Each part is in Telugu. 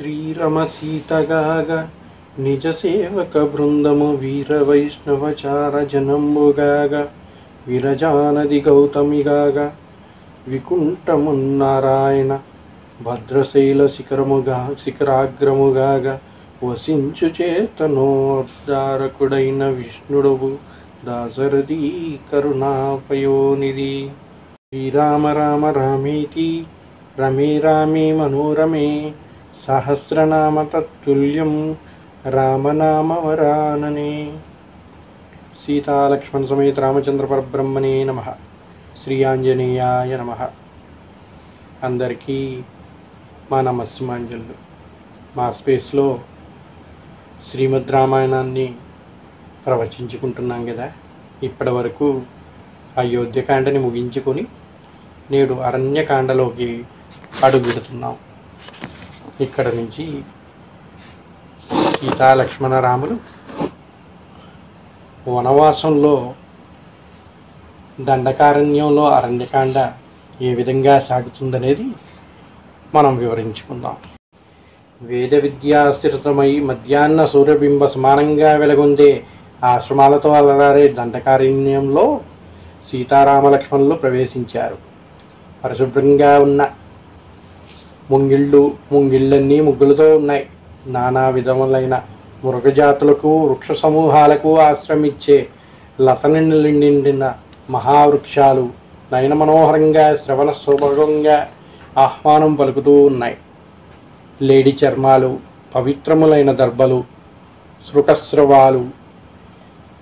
శ్రీరమ సీతగాగ నిజ సేవక బృందము వీర వైష్ణవచార జనంబుగాగ విరజానది గౌతమిగాగ వికుంఠమున్నారాయణ భద్రశైల శిఖరాగ్రముగాగ వసించు చేతనోద్ధారకుడైన విష్ణుడువు దాశరథి కరుణాపయోనిధి. శ్రీరామ రామ రామేతి రమే రామే మనోరమే సహస్రనామ తత్తుల్యం రామనామవరాననే. సీతాలక్ష్మణ సమేత రామచంద్ర పరబ్రహ్మణే నమః. శ్రీ ఆంజనేయాయ నమః. అందరికీ మా నమస్సుమాంజలు. మా స్పేస్లో శ్రీమద్ రామాయణాన్ని ప్రవచించుకుంటున్నాం కదా. ఇప్పటి వరకు అయోధ్యకాండని ముగించుకొని నేడు అరణ్యకాండలోకి అడుగుపెడుతున్నాం. ఇక్కడ నుంచి సీతాలక్ష్మణ రాములు వనవాసంలో దండకారణ్యంలో అరణ్యకాండ ఏ విధంగా సాగుతుందనేది మనం వివరించుకుందాం. వేద విద్యాశ్రితమై మధ్యాహ్న సూర్యబింబ సమానంగా వెలగొందే ఆశ్రమాలతో అలరారే దండకారణ్యంలో సీతారామలక్ష్మణులు ప్రవేశించారు. పరిశుభ్రంగా ఉన్న ముంగిళ్ళన్నీ ముగ్గులతో ఉన్నాయి. నానా విధములైన మృగజాతులకు వృక్ష సమూహాలకు ఆశ్రమించే లతని నిండిన మహావృక్షాలు నయన మనోహరంగా శ్రవణ శోభంగా ఆహ్వానం పలుకుతూ ఉన్నాయి. లేడి చర్మాలు, పవిత్రములైన దర్భలు, శృకస్రవాలు,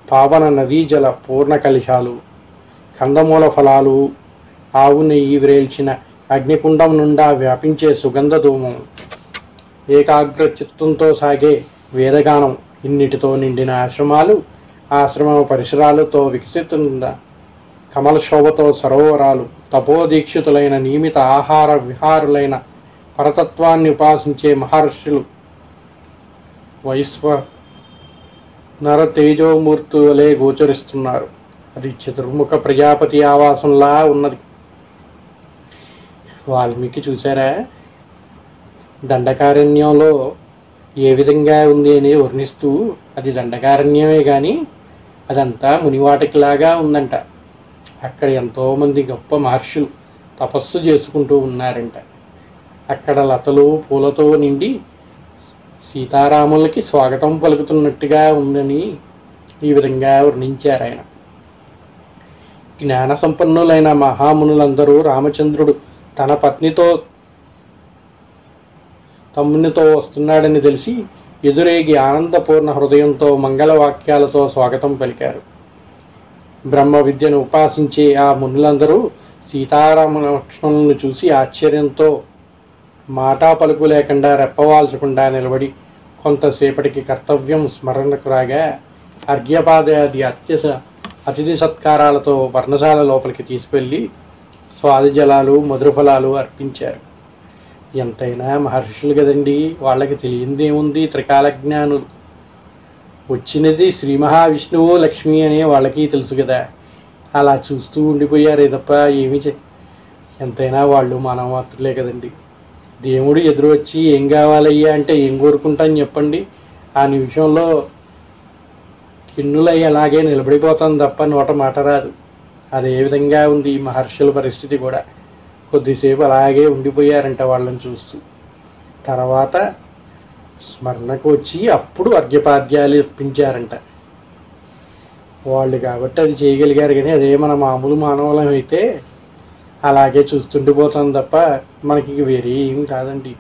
పావన నదీజల పూర్ణ కలశాలు, కందమూల ఫలాలు, ఆవు నెయ్యి వ్రేల్చిన అగ్నికుండం నుండా వ్యాపించే సుగంధ ధూమం, ఏకాగ్ర చిత్తంతో సాగే వేదగానం, ఇన్నిటితో నిండిన ఆశ్రమాలు, ఆశ్రమ పరిసరాలతో వికసితున్న కమల శోభతో సరోవరాలు, తపోదీక్షితులైన నియమిత ఆహార విహారులైన పరతత్వాన్ని ఉపాసించే మహర్షులు, నర తేజోమూర్తులే గోచరిస్తున్నారు. అది చతుర్ముఖ ప్రజాపతి ఆవాసంలా ఉన్నది. వాల్మీకి చూసారా, దండకారణ్యంలో ఏ విధంగా ఉంది అని వర్ణిస్తూ అది దండకారణ్యమే కానీ అదంతా మునివాటికిలాగా ఉందంట. అక్కడ ఎంతోమంది గొప్ప మహర్షులు తపస్సు చేసుకుంటూ ఉన్నారంట. అక్కడ లతలు పూలతో నిండి సీతారాములకి స్వాగతం పలుకుతున్నట్టుగా ఉందని ఈ విధంగా వర్ణించారు ఆయన. జ్ఞాన సంపన్నులైన మహామునులందరూ రామచంద్రుడు తన పత్నితో తమ్మునితో వస్తున్నాడని తెలిసి ఎదురేగి ఆనందపూర్ణ హృదయంతో మంగళవాక్యాలతో స్వాగతం పలికారు. బ్రహ్మ విద్యను ఉపాసించే ఆ మునులందరూ సీతారామ లక్ష్మణులను చూసి ఆశ్చర్యంతో మాటా పలుకు లేకుండా రెప్పవాల్చకుండా నిలబడి కొంతసేపటికి కర్తవ్యం స్మరణకు రాగా అర్ఘ్యపాదాది అతిథి సత్కారాలతో వర్ణశాల లోపలికి తీసుకెళ్ళి స్వాది జలాలు మధురఫలాలు అర్పించారు. ఎంతైనా మహర్షులు కదండి, వాళ్ళకి తెలియందేముంది. త్రికాల జ్ఞానులు. వచ్చినది శ్రీ మహావిష్ణువు లక్ష్మి అనే వాళ్ళకి తెలుసు కదా. అలా చూస్తూ ఉండిపోయారే తప్ప ఏమీ ఎంతైనా వాళ్ళు మానవమాత్రులే కదండి. దేవుడు ఎదురు వచ్చి ఏం కావాలయ్యా అంటే ఏం కోరుకుంటాను చెప్పండి. ఆ నిమిషంలో కిన్నులయ్యి అలాగే నిలబడిపోతాను తప్ప నోట మాట రాదు. అదే విధంగా ఉంది ఈ మహర్షుల పరిస్థితి కూడా. కొద్దిసేపు అలాగే ఉండిపోయారంట వాళ్ళని చూస్తూ. తర్వాత స్మరణకు వచ్చి అప్పుడు అర్ఘ్యపాద్యాలు ఇప్పించారంట వాళ్ళు. కాబట్టి అది చేయగలిగారు. కానీ అదే మన మామూలు మానవులం అయితే అలాగే చూస్తుండిపోతాం తప్ప మనకి వేరే ఏమి కాదండి.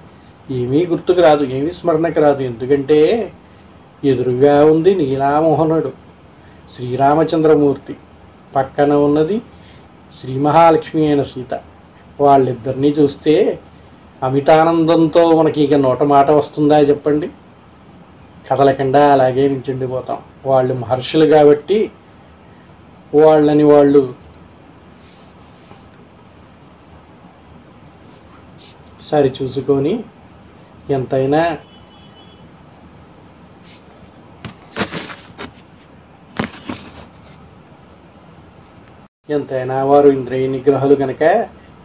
ఏమీ గుర్తుకు రాదు, ఏమీ స్మరణకు రాదు. ఎందుకంటే ఎదురుగా ఉంది నీలామోహనుడు శ్రీరామచంద్రమూర్తి, పక్కన ఉన్నది శ్రీ మహాలక్ష్మి అయిన సీత. వాళ్ళిద్దరినీ చూస్తే అమితానందంతో మనకి ఇక నోట మాట వస్తుందా చెప్పండి. కదలకుండా అలాగే నించుండిపోతాం. వాళ్ళు మహర్షులు కాబట్టి వాళ్ళని వాళ్ళు సరి చూసుకొని ఎంతైనా వారు ఇంద్రియ నిగ్రహాలు కనుక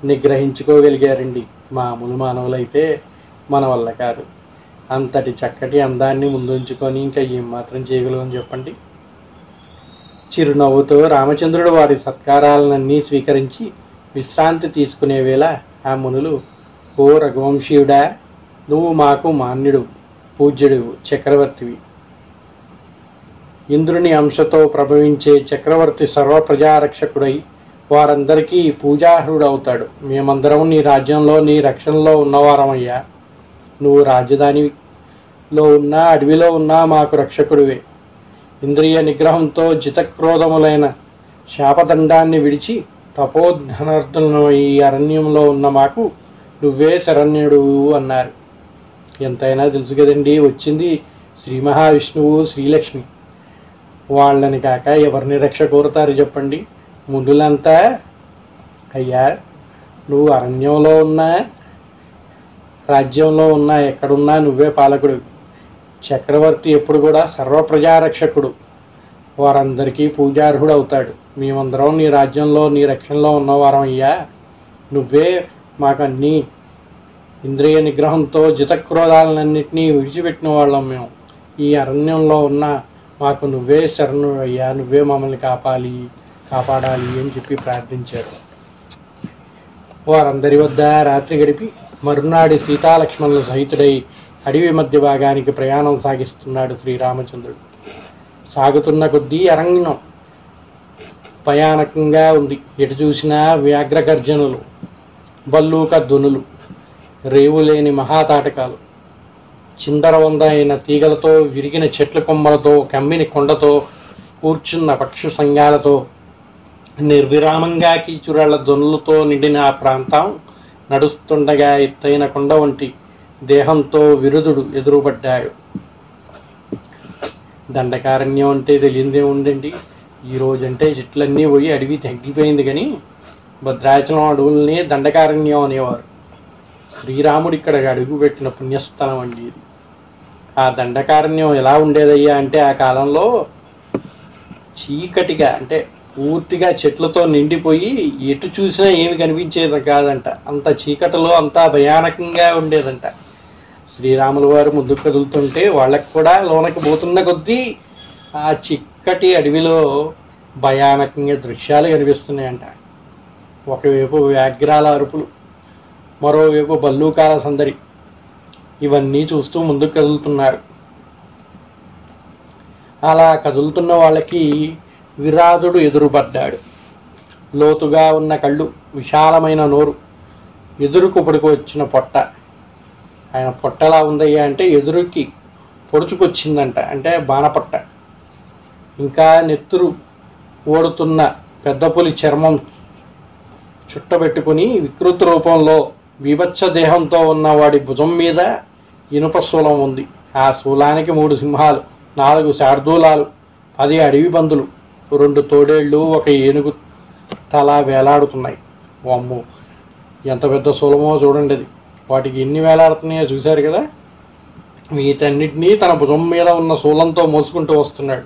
నిగ్రహించుకోగలిగారండి. మామూలు మానవులైతే మన వల్ల కాదు. అంతటి చక్కటి అందాన్ని ముందుంచుకొని ఇంకా ఏం మాత్రం చేయగలమని చెప్పండి. చిరునవ్వుతో రామచంద్రుడు వారి సత్కారాలన్నీ స్వీకరించి విశ్రాంతి తీసుకునే వేళ ఆ మునులు, ఓ రఘువంశీయుడా, నువ్వు మాకు మాన్యుడు, పూజ్యుడు, చక్రవర్తివి. ఇంద్రుని అంశతో ప్రభవించే చక్రవర్తి సర్వప్రజారక్షకుడై వారందరికీ పూజార్హుడవుతాడు. మేమందరం నీ రాజ్యంలో నీ రక్షణలో ఉన్నవారమయ్యా. నువ్వు రాజధానిలో ఉన్నా అడవిలో ఉన్నా మాకు రక్షకుడివే. ఇంద్రియ నిగ్రహంతో జితక్రోధములైన శాపదండాన్ని విడిచి తపోధనార్థులను ఈ అరణ్యంలో ఉన్న మాకు నువ్వే శరణ్యుడు అన్నారు. ఎంతైనా తెలుసు కదండి, వచ్చింది శ్రీ మహావిష్ణువు, శ్రీలక్ష్మి. వాళ్ళని కాక ఎవరిని రక్ష కోరుతారు చెప్పండి? మునులంతా, అయ్యా నువ్వు అరణ్యంలో ఉన్నా రాజ్యంలో ఉన్నా ఎక్కడున్నా నువ్వే పాలకుడు. చక్రవర్తి ఎప్పుడు కూడా సర్వప్రజారక్షకుడు, వారందరికీ పూజార్హుడు అవుతాడు. మేమందరం నీ రాజ్యంలో నీ రక్షణలో ఉన్నవారం అయ్యా. నువ్వే మాకన్నీ ఇంద్రియ నిగ్రహంతో జితక్రోధాలన్నింటినీ విడిచిపెట్టిన వాళ్ళం మేము. ఈ అరణ్యంలో ఉన్న మాకు నువ్వే శరణు అయ్యా, నువ్వే మమ్మల్ని కాపాడాలి అని చెప్పి ప్రార్థించారు. వారందరి వద్ద రాత్రి గడిపి మరునాడి సీతాలక్ష్మణుల సహితుడై అడవి మధ్య భాగానికి ప్రయాణం సాగిస్తున్నాడు శ్రీరామచంద్రుడు. సాగుతున్న కొద్దీ అరణ్యం భయానకంగా ఉంది. ఎటు చూసినా వ్యాఘ్రగర్జనులు, బల్లూక ధ్వనులు, రేవులేని మహాతాటకాలు, చిందరవంద అయిన తీగలతో, విరిగిన చెట్ల కొమ్మలతో, కమ్మిని కొండతో, కూర్చున్న పక్షు సంఘాలతో, నిర్విరామంగా కీచురాళ్ల ధ్వనులతో నిండిన ఆ ప్రాంతం నడుస్తుండగా ఎత్తైన కొండ వంటి దేహంతో విరుదుడు ఎదురుపడ్డాడు. దండకారణ్యం అంటే తెలియదే ఉండండి. ఈరోజంటే చెట్లన్నీ పోయి అడవి తగ్గిపోయింది, కానీ భద్రాచలం అడవుల్ని దండకారణ్యం అనేవారు. శ్రీరాముడు ఇక్కడ అడుగు పెట్టిన పుణ్యస్థలం అండి ఇది. ఆ దండకారణ్యం ఎలా ఉండేదయ్యా అంటే, ఆ కాలంలో చీకటిగా, అంటే పూర్తిగా చెట్లతో నిండిపోయి ఎటు చూసినా ఏమి కనిపించేది కాదంట. అంత చీకటిలో అంతా భయానకంగా ఉండేదంట. శ్రీరాముల వారు ముందుకు కదులుతుంటే వాళ్ళకి కూడా లోనకి పోతున్న కొద్దీ ఆ చిక్కటి అడవిలో భయానకంగా దృశ్యాలు కనిపిస్తున్నాయంట. ఒకవైపు వ్యాఘ్రాల అరుపులు, మరోవైపు బల్లూకాల సందడి. ఇవన్నీ చూస్తూ ముందుకు కదులుతున్నారు. అలా కదులుతున్న వాళ్ళకి విరాధుడు ఎదురుపడ్డాడు. లోతుగా ఉన్న కళ్ళు, విశాలమైన నోరు, ఎదురుకు పడుకొచ్చిన పొట్ట. ఆయన పొట్టలా ఉందయ్యా అంటే ఎదురుకి పొడుచుకొచ్చిందంట, అంటే బాణపొట్ట. ఇంకా నెత్తురు ఓడుతున్న పెద్ద పులి చర్మం చుట్టబెట్టుకుని వికృత రూపంలో బీభత్స దేహంతో ఉన్న వాడి భుజం మీద ఇనుప శూలం ఉంది. ఆ శూలానికి 3 సింహాలు, 4 శార్దూలాలు, 10 అడవి పందులు, 2 తోడేళ్లు, 1 ఏనుగు తల వేలాడుతున్నాయి. వామ్మో, ఎంత పెద్ద శూలమో చూడండి అది. వాటికి ఎన్ని వేలాడుతున్నాయో చూశారు కదా. వీటన్నిటినీ తన భుజం మీద ఉన్న శూలంతో మోసుకుంటూ వస్తున్నాడు.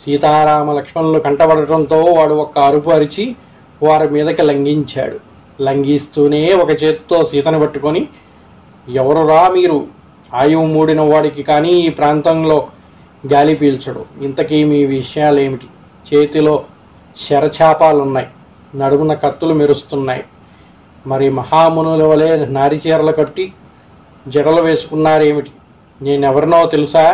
సీతారామ లక్ష్మణులు కంటపడటంతో వాడు ఒక్క అరుపు అరిచి వారి మీదకి లంఘించాడు. లంఘిస్తూనే ఒక చేతితో సీతను పట్టుకొని, ఎవరురా మీరు? ఆయువు మూడిన వాడికి కానీ ఈ ప్రాంతంలో గాలి పీల్చడు. ఇంతకీ మీ విషయాలేమిటి? చేతిలో శరచాపాలున్నాయి, నడుమున కత్తులు మెరుస్తున్నాయి. మరి మహామునుల వలె నారిచీరలు కట్టి జడలు వేసుకున్నారేమిటి? నేనెవరినో తెలుసా?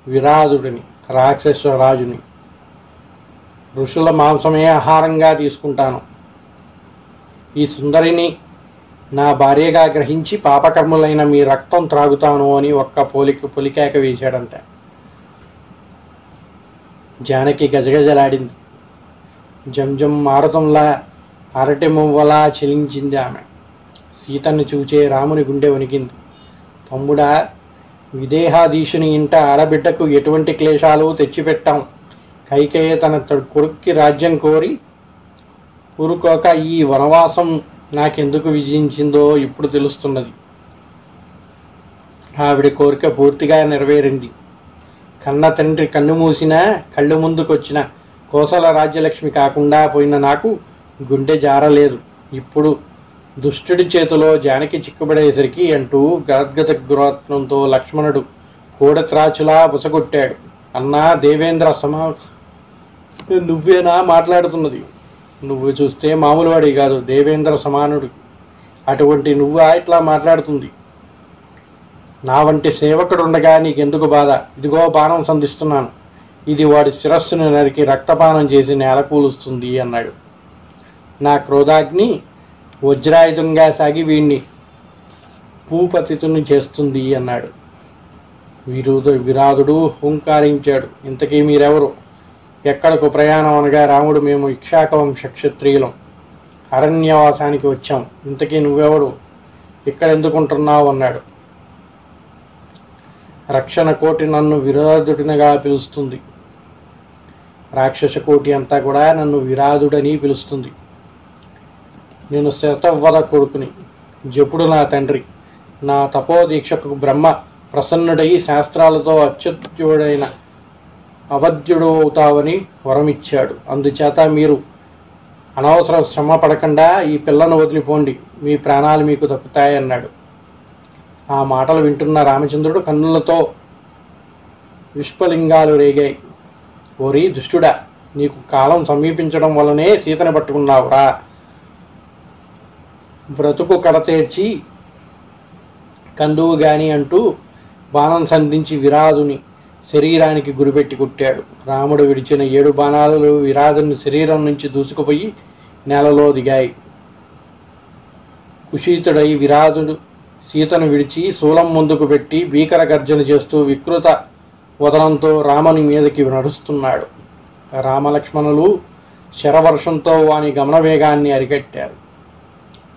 విరాధుడిని, రాక్షస రాజుని. ఋషుల మాంసమే ఆహారంగా తీసుకుంటాను. ఈ సుందరిని నా భార్యగా గ్రహించి పాపకర్ములైన మీ రక్తం త్రాగుతాను అని ఒక్క పొలికేక వేశాడంట. జానకి గజగజలాడింది. జంజం మారుతంలా అరటి మువ్వలా చెలించింది ఆమె. సీతను చూచే రాముని గుండె వణికింది. తమ్ముడా, విదేహాధీశుని ఇంట ఆడబిడ్డకు ఎటువంటి క్లేశాలు తెచ్చిపెట్టాం. కైకేయ తన కొడుక్కి రాజ్యం కోరి ఊరుకోక ఈ వనవాసం నాకెందుకు విజయించిందో ఇప్పుడు తెలుస్తున్నది. ఆవిడ కోరిక పూర్తిగా నెరవేరింది. కన్న తండ్రి కన్ను మూసినా కళ్ళు ముందుకొచ్చిన కోసల రాజ్యలక్ష్మి కాకుండా పోయిన నాకు గుండె జారలేదు. ఇప్పుడు దుష్టుడి చేతిలో జానకి చిక్కుబడేసరికి అంటూ గద్గద గురాత్మంతో లక్ష్మణుడు కోడత్రాచులా బుసగొట్టాడు. అన్నా దేవేంద్ర నువ్వేనా మాట్లాడుతున్నది? నువ్వు చూస్తే మామూలు వాడి కాదు, దేవేంద్ర సమానుడు. అటువంటి నువ్వా ఇట్లా మాట్లాడుతుంది? నా వంటి సేవకుడుండగా నీకెందుకు బాధ? ఇదిగో బాణం సంధిస్తున్నాను, ఇది వాడి శిరస్సును నరికి రక్తపానం చేసి నేల కూలుస్తుంది అన్నాడు. నా క్రోధాగ్ని వజ్రాయుధంగా సాగి వీణ్ణి భూపతితుని చేస్తుంది అన్నాడు. విరాధుడు హుంకారించాడు. ఇంతకీ మీరెవరు? ఎక్కడకు ప్రయాణం అనగా రాముడు, మేము ఇక్షాకవంశ క్షత్రియులం, అరణ్యవాసానికి వచ్చాం. ఇంతకీ నువ్వెవడు? ఇక్కడ ఎందుకుంటున్నావు అన్నాడు. రక్షణ కోటి నన్ను విరాధుడినిగా పిలుస్తుంది. రాక్షస కోటి అంతా కూడా నన్ను విరాధుడని పిలుస్తుంది. నేను శతవద కొడుకుని, జపుడు నా తండ్రి. నా తపోదీక్షకు బ్రహ్మ ప్రసన్నుడై శాస్త్రాలతో అత్యుత్యుడైన అవధ్యుడు అవుతావని వరమిచ్చాడు. అందుచేత మీరు అనవసర శ్రమ పడకుండా ఈ పిల్లను వదిలిపోండి, మీ ప్రాణాలు మీకు దక్కుతాయన్నాడు. ఆ మాటలు వింటున్న రామచంద్రుడు కన్నులతో విష్పలింగాలు రేగాయి. ఓరి దుష్టుడా, నీకు కాలం సమీపించడం వల్లనే సీతను పట్టుకున్నావురా. బ్రతుకు కడతేర్చి కందువు గాని అంటూ బాణం సంధించి విరాధుని శరీరానికి గురిపెట్టి కుట్టాడు. రాముడు విడిచిన 7 బాణాలు విరాధుని శరీరం నుంచి దూసుకుపోయి నేలలో దిగాయి. కుషితుడై విరాధుడు సీతను విడిచి శూలం ముందుకు పెట్టి భీకర గర్జన చేస్తూ వికృత వదనంతో రాముని మీదకి నడుస్తున్నాడు. రామలక్ష్మణులు శరవర్షంతో వాని గమనవేగాన్ని అరికట్టారు.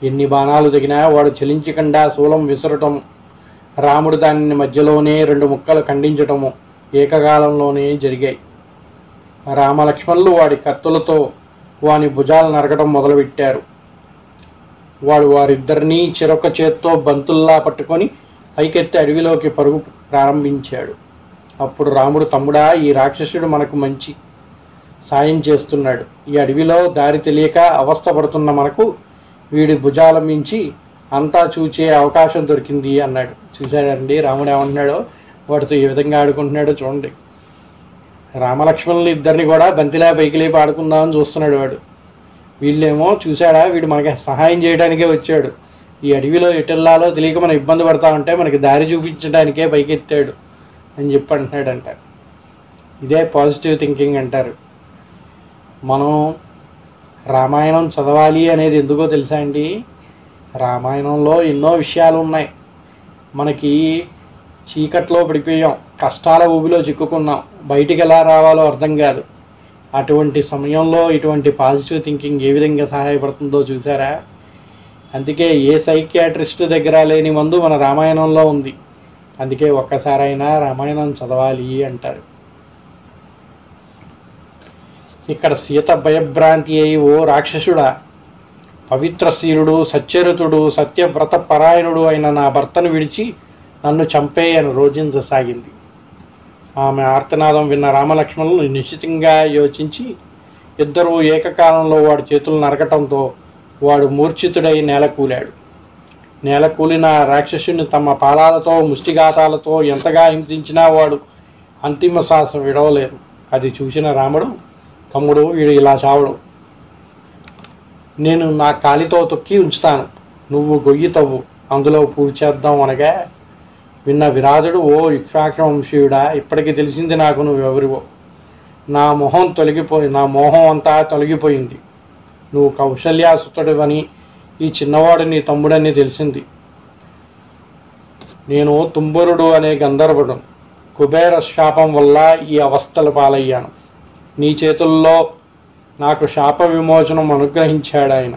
ఎన్ని బాణాలు దిగినా వాడు చలించకుండా శూలం విసరటం, రాముడు దానిని మధ్యలోనే 2 ముక్కలు ఖండించటము ఏకకాలంలోనే జరిగాయి. రామలక్ష్మణులు వాడి కత్తులతో వాని భుజాలు నరకటం మొదలుపెట్టారు. వాడు వారిద్దరినీ చెరొక చేత్తో బంతుల్లా పట్టుకొని పైకెత్తి అడవిలోకి పరుగు ప్రారంభించాడు. అప్పుడు రాముడు, తమ్ముడా, ఈ రాక్షసుడు మనకు మంచి సాయం చేస్తున్నాడు. ఈ అడవిలో దారి తెలియక అవస్థపడుతున్న మనకు వీడి భుజాల మించి అంతా చూచే అవకాశం దొరికింది అన్నాడు. చూశాడండి రాముడు ఏమంటున్నాడో, వాడితో ఏ విధంగా ఆడుకుంటున్నాడో చూడండి. రామలక్ష్మణులు ఇద్దరిని కూడా బంతిలా పైకి లేపి ఆడుకుందామని చూస్తున్నాడు వాడు. వీళ్ళేమో చూశాడా, వీడు మనకి సహాయం చేయడానికే వచ్చాడు, ఈ అడవిలో ఎటెల్లాలో తెలియక మనం ఇబ్బంది పడతా ఉంటే మనకి దారి చూపించడానికే పైకెత్తాడు అని చెప్పి అంటున్నాడంట. ఇదే పాజిటివ్ థింకింగ్ అంటారు. మనం రామాయణం చదవాలి అనేది ఎందుకో తెలుసా అండి? రామాయణంలో ఎన్నో విషయాలు ఉన్నాయి. మనకి చీకట్లో పడిపోయాం, కష్టాల ఊబిలో చిక్కుకున్నాం, బయటికి ఎలా రావాలో అర్థం కాదు. అటువంటి సమయంలో ఇటువంటి పాజిటివ్ థింకింగ్ ఏ విధంగా సహాయపడుతుందో చూసారా? అందుకే ఏ సైకియాట్రిస్ట్ దగ్గర లేని మందు మన రామాయణంలో ఉంది. అందుకే ఒక్కసారైనా రామాయణం చదవాలి అంటారు. ఇక్కడ సీత భయభ్రాంతి అయి, ఓ రాక్షసుడా, పవిత్రశీలుడు, సచ్చరితుడు, సత్యవ్రత పరాయణుడు అయిన నా భర్తను విడిచి నన్ను చంపేయని రోజించసాగింది. ఆమె ఆర్తనాదం విన్న రామలక్ష్మణులు నిశ్చితంగా యోచించి ఇద్దరూ ఏకకాలంలో వాడి చేతులు నరకటంతో వాడు మూర్ఛితుడై నేలకూలాడు. నేలకూలిన రాక్షసుని తమ పాదాలతో ముష్టిఘాతాలతో ఎంతగా హింసించినా వాడు అంతిమ శ్వాస విడవలేదు. అది చూసిన రాముడు, తమ్ముడు, వీడు ఇలా చావడు, నేను నా కాలితో తొక్కి ఉంచుతాను, నువ్వు గొయ్యి తవ్వు, అందులో పూర్తి చేద్దాం అనగా విన్న విరాధుడు, ఓ ఇక్ష్వాకవంశీయుడా, ఇప్పటికీ తెలిసింది నాకు నువ్వెవరివో. నా మోహం అంతా తొలగిపోయింది. నువ్వు కౌశల్యాసుతుడివని, ఈ చిన్నవాడు నీ తమ్ముడని తెలిసింది. నేను తుంబరుడు అనే గంధర్వుడు, కుబేర శాపం వల్ల ఈ అవస్థల పాలయ్యాను. నీ చేతుల్లో నాకు శాప విమోచనం అనుగ్రహించాడు ఆయన.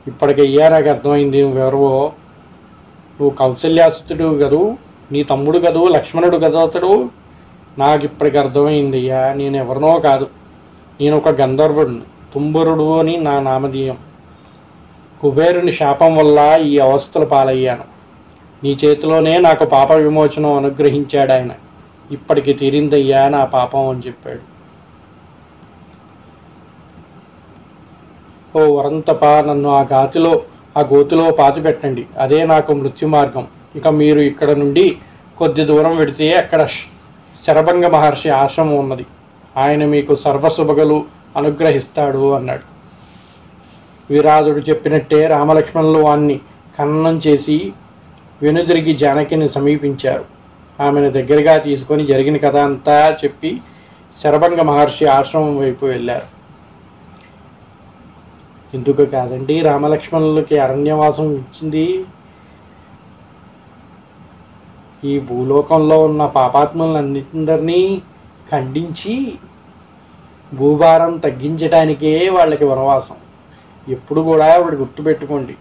ఇప్పటికయ్యా నాకు అర్థమైంది నువ్వెవరవో. నువ్వు కౌశల్యాసుతుడు కదూ, నీ తమ్ముడు కదూ, లక్ష్మణుడు కదా అతడు. నాకు ఇప్పటికి అర్థమైంది అయ్యా, నేను ఎవరినో కాదు, నేను ఒక గంధర్వుడిని, తుంబరుడు అని నా నామధేయం. కుబేరుని శాపం వల్ల ఈ అవస్థలు పాలయ్యాను. నీ చేతిలోనే నాకు పాప విమోచనం అనుగ్రహించాడు ఆయన. ఇప్పటికి తీరిందయ్యా నా పాపం అని చెప్పాడు. ఓ వరంతప, నన్ను ఆ గోతిలో పాతిపెట్టండి. అదే నాకు మృత్యు మార్గం. ఇక మీరు ఇక్కడ నుండి కొద్ది దూరం వెడితే అక్కడ శరభంగ మహర్షి ఆశ్రమం ఉన్నది. ఆయన మీకు సర్వశుభగలు అనుగ్రహిస్తాడు అన్నాడు. విరాధుడు చెప్పినట్టే రామలక్ష్మణులు వాణ్ణి ఖననం చేసి వెనుదిరిగి జానకిని సమీపించారు. ఆమెను దగ్గరగా తీసుకొని జరిగిన కథ అంతా చెప్పి శరభంగ మహర్షి ఆశ్రమం వైపు వెళ్ళారు. ఎందుకు కాదండి రామలక్ష్మణులకి అరణ్యవాసం ఇచ్చింది? ఈ భూలోకంలో ఉన్న పాపాత్ములన్నిందరినీ ఖండించి భూభారం తగ్గించడానికే వాళ్ళకి వనవాసం. ఎప్పుడు కూడా ఇప్పుడు గుర్తుపెట్టుకోండి,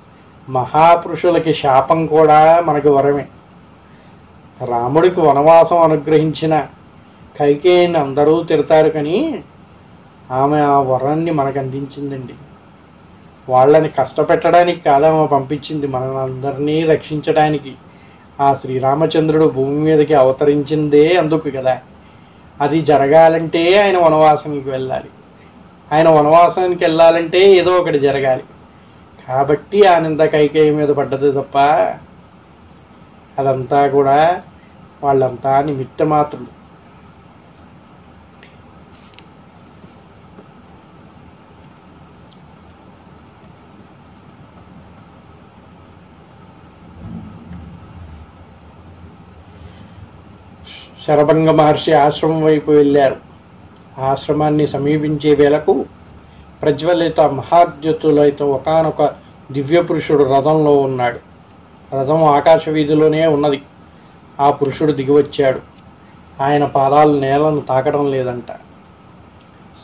మహాపురుషులకి శాపం కూడా మనకి వరమే. రాముడికి వనవాసం అనుగ్రహించిన కైకేయిని అందరూ తిడతారు, కానీ ఆమె ఆ వరాన్ని మనకు అందించిందండి. వాళ్ళని కష్టపెట్టడానికి కాదమ్మ పంపించింది, మనల్ని రక్షించడానికి. ఆ శ్రీరామచంద్రుడు భూమి మీదకి అవతరించిందే అందుకు కదా. అది జరగాలంటే ఆయన వనవాసానికి వెళ్ళాలి. ఆయన వనవాసానికి వెళ్ళాలంటే ఏదో ఒకటి జరగాలి. కాబట్టి ఆ నింద కైకేయి మీద పడ్డది తప్ప అదంతా కూడా వాళ్ళంతా నిమిత్త మాత్రులు. శరభంగ మహర్షి ఆశ్రమం వైపు వెళ్ళారు. ఆశ్రమాన్ని సమీపించే వేళకు ప్రజ్వలిత మహాద్యుతులైతే ఒకానొక దివ్య పురుషుడు రథంలో ఉన్నాడు. రథం ఆకాశ వీధిలోనే ఉన్నది. ఆ పురుషుడు దిగివచ్చాడు. ఆయన పాదాలు నేలను తాకడం లేదంట.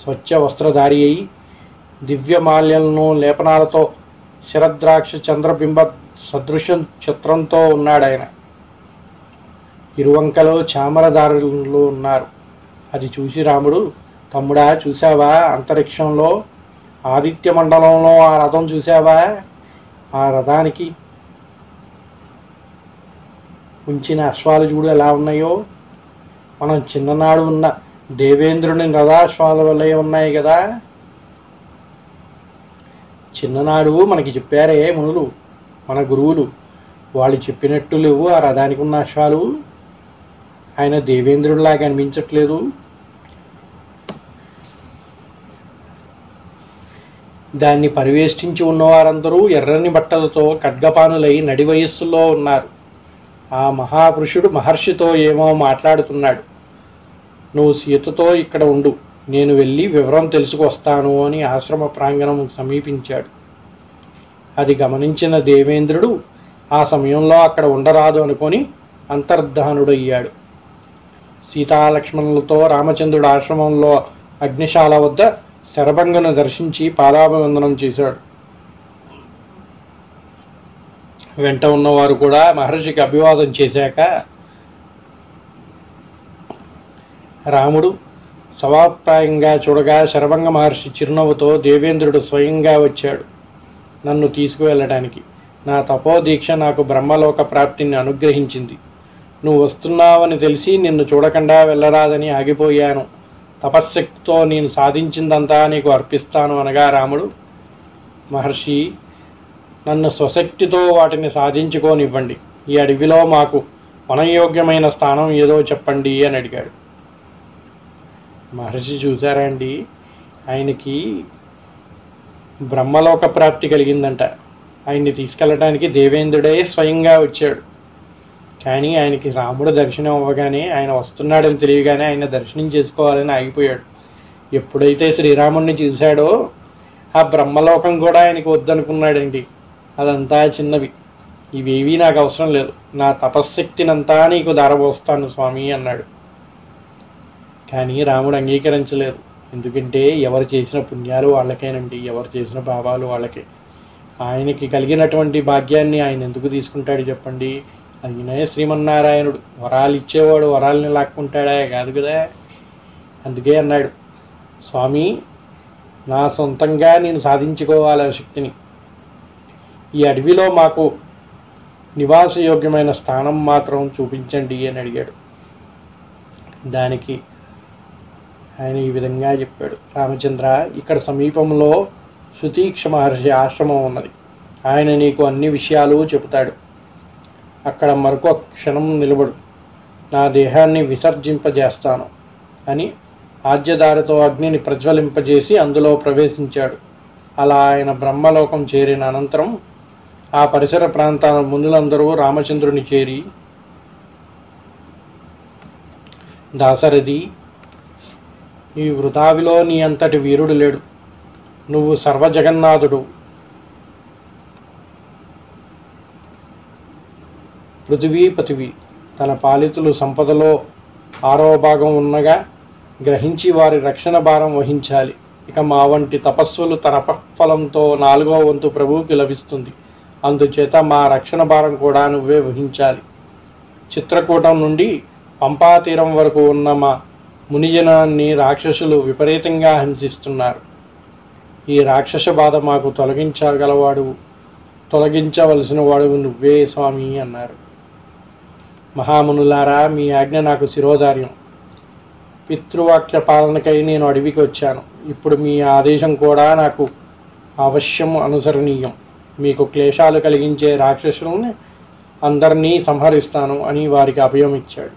స్వచ్ఛ వస్త్రధారి అయి దివ్యమాల్యాలను లేపనాలతో శరద్రాక్ష చంద్రబింబ సదృశం చిత్రంతో ఉన్నాడు ఆయన. ఇరువంకలో చామరదారులు ఉన్నారు. అది చూసి రాముడు, తమ్ముడా చూసావా, అంతరిక్షంలో ఆదిత్య మండలంలో ఆ రథం చూసావా? ఆ రథానికి ఉంచిన అశ్వాలు చూడు ఎలా ఉన్నాయో. మనం చిన్ననాడు ఉన్న దేవేంద్రుని రథాశ్వాల వల్లే ఉన్నాయి కదా. చిన్ననాడు మనకి చెప్పారే మునులు, మన గురువులు, వాళ్ళు చెప్పినట్టు లేవు ఆ రథానికి ఉన్న అశ్వాలు. ఆయన దేవేంద్రుడిలాగా అనిపించట్లేదు. దాన్ని పరివేష్టించి ఉన్నవారందరూ ఎర్రని బట్టలతో ఖడ్గపానులై నడి వయస్సులో ఉన్నారు. ఆ మహాపురుషుడు మహర్షితో ఏమో మాట్లాడుతున్నాడు. నువ్వు సీతతో ఇక్కడ ఉండు, నేను వెళ్ళి వివరం తెలుసుకొస్తాను అని ఆశ్రమ ప్రాంగణం సమీపించాడు. అది గమనించిన దేవేంద్రుడు ఆ సమయంలో అక్కడ ఉండరాదు అనుకొని అంతర్ధానుడయ్యాడు. సీతాలక్ష్మణులతో రామచంద్రుడు ఆశ్రమంలో అగ్నిశాల వద్ద శరభంగను దర్శించి పాదాభివందనం చేశాడు. వెంట ఉన్నవారు కూడా మహర్షికి అభివాదం చేశాక రాముడు సవాప్రాయంగా చూడగా శరభంగ మహర్షి చిరునవ్వుతో, దేవేంద్రుడు స్వయంగా వచ్చాడు నన్ను తీసుకువెళ్ళడానికి. నా తపోదీక్ష నాకు బ్రహ్మలోక ప్రాప్తిని అనుగ్రహించింది. నువ్వు వస్తున్నావని తెలిసి నిన్ను చూడకుండా వెళ్ళరాదని ఆగిపోయాను. తపశ్శక్తితో నేను సాధించిందంతా నీకు అర్పిస్తాను అనగా రాముడు, మహర్షి నన్ను స్వశక్తితో వాటిని సాధించుకోనివ్వండి. ఈ అడవిలో మాకు వనయోగ్యమైన స్థానం ఏదో చెప్పండి అని అడిగాడు. మహర్షి చూసారా అండి, ఆయనకి బ్రహ్మలోక ప్రాప్తి కలిగిందంట. ఆయన్ని తీసుకెళ్ళడానికి దేవేంద్రుడే స్వయంగా వచ్చాడు. కానీ ఆయనకి రాముడు దర్శనం అవ్వగానే, ఆయన వస్తున్నాడని తెలియగానే ఆయన దర్శనం చేసుకోవాలని ఆగిపోయాడు. ఎప్పుడైతే శ్రీరాముడిని చూశాడో ఆ బ్రహ్మలోకం కూడా ఆయనకి వద్దనుకున్నాడండి. అదంతా చిన్నవి, ఇవేవీ నాకు అవసరం లేదు, నా తపశ్శక్తినంతా నీకు ధారపోస్తాను స్వామి అన్నాడు. కానీ రాముడు అంగీకరించలేదు. ఎందుకంటే ఎవరు చేసిన పుణ్యాలు వాళ్ళకేనండి, ఎవరు చేసిన పాపాలు వాళ్ళకే. ఆయనకి కలిగినటువంటి భాగ్యాన్ని ఆయన ఎందుకు తీసుకుంటాడు చెప్పండి? అయినా శ్రీమన్నారాయణుడు వరాలు ఇచ్చేవాడు వరాలని లాక్కుంటాడా? కాదు కదా. అందుకే అన్నాడు, స్వామి నా సొంతంగా నేను సాధించుకోవాలి ఆ శక్తిని. ఈ అడవిలో మాకు నివాసయోగ్యమైన స్థానం మాత్రం చూపించండి అని అడిగాడు. దానికి ఆయన ఈ విధంగా చెప్పాడు, రామచంద్ర ఇక్కడ సమీపంలో సుతీక్ష మహర్షి ఆశ్రమం ఉన్నది. ఆయన నీకు అన్ని విషయాలు చెబుతాడు. అక్కడ మరొక క్షణం నిలబడు, నా దేహాన్ని విసర్జింపజేస్తాను అని ఆజ్యదారితో అగ్నిని ప్రజ్వలింపజేసి అందులో ప్రవేశించాడు. అలా ఆయన బ్రహ్మలోకం చేరిన అనంతరం ఆ పరిసర ప్రాంతాల మునులందరూ రామచంద్రుని చేరి, దాశరథి, ఈ వృథావిలో నీ అంతటి వీరుడు లేడు. నువ్వు సర్వజగన్నాథుడు. పృథివీపతివి. తన పాలితులు సంపదలో 6వ భాగం ఉన్నగా గ్రహించి వారి రక్షణ భారం వహించాలి. ఇక మా వంటి తపస్సులు తపఫలంతో 4వ వంతు ప్రభువుకి లభిస్తుంది. అందుచేత మా రక్షణ భారం కూడా నువ్వే వహించాలి. చిత్రకూటం నుండి పంపాతీరం వరకు ఉన్న మా మునిజనాన్ని రాక్షసులు విపరీతంగా హింసిస్తున్నారు. ఈ రాక్షస బాధ మాకు తొలగించవలసిన వాడు నువ్వే స్వామి అన్నారు. మహామునులారా, మీ ఆజ్ఞ నాకు శిరోధార్యం. పితృవాక్య పాలనకై నేను అడవికి వచ్చాను. ఇప్పుడు మీ ఆదేశం కూడా నాకు అవశ్యం అనుసరణీయం. మీకు క్లేశాలు కలిగించే రాక్షసుల్ని అందరినీ సంహరిస్తాను అని వారికి అభయం ఇచ్చాడు.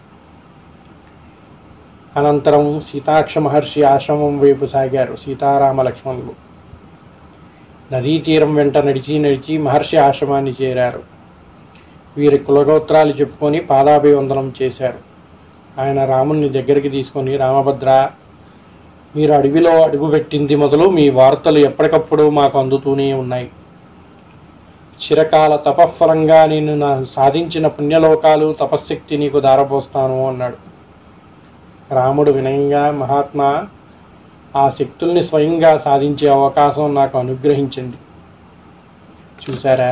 అనంతరం సీతాక్ష మహర్షి ఆశ్రమం వైపు సాగారు సీతారామ లక్ష్మణులు. నదీ తీరం వెంట నడిచి మహర్షి ఆశ్రమాన్ని చేరారు. వీరి కులగోత్రాలు చెప్పుకొని పాదాభివందనం చేశారు. ఆయన రాముణ్ణి దగ్గరికి తీసుకొని, రామభద్ర, మీరు అడవిలో అడుగుపెట్టింది మొదలు మీ వార్తలు ఎప్పటికప్పుడు మాకు అందుతూనే ఉన్నాయి. చిరకాల తపఫలంగా నేను సాధించిన పుణ్యలోకాలు తపశ్శక్తి నీకు దారపోస్తాను అన్నాడు. రాముడు వినయంగా, మహాత్మా, ఆ శక్తుల్ని స్వయంగా సాధించే అవకాశం నాకు అనుగ్రహించండి. చూసారా,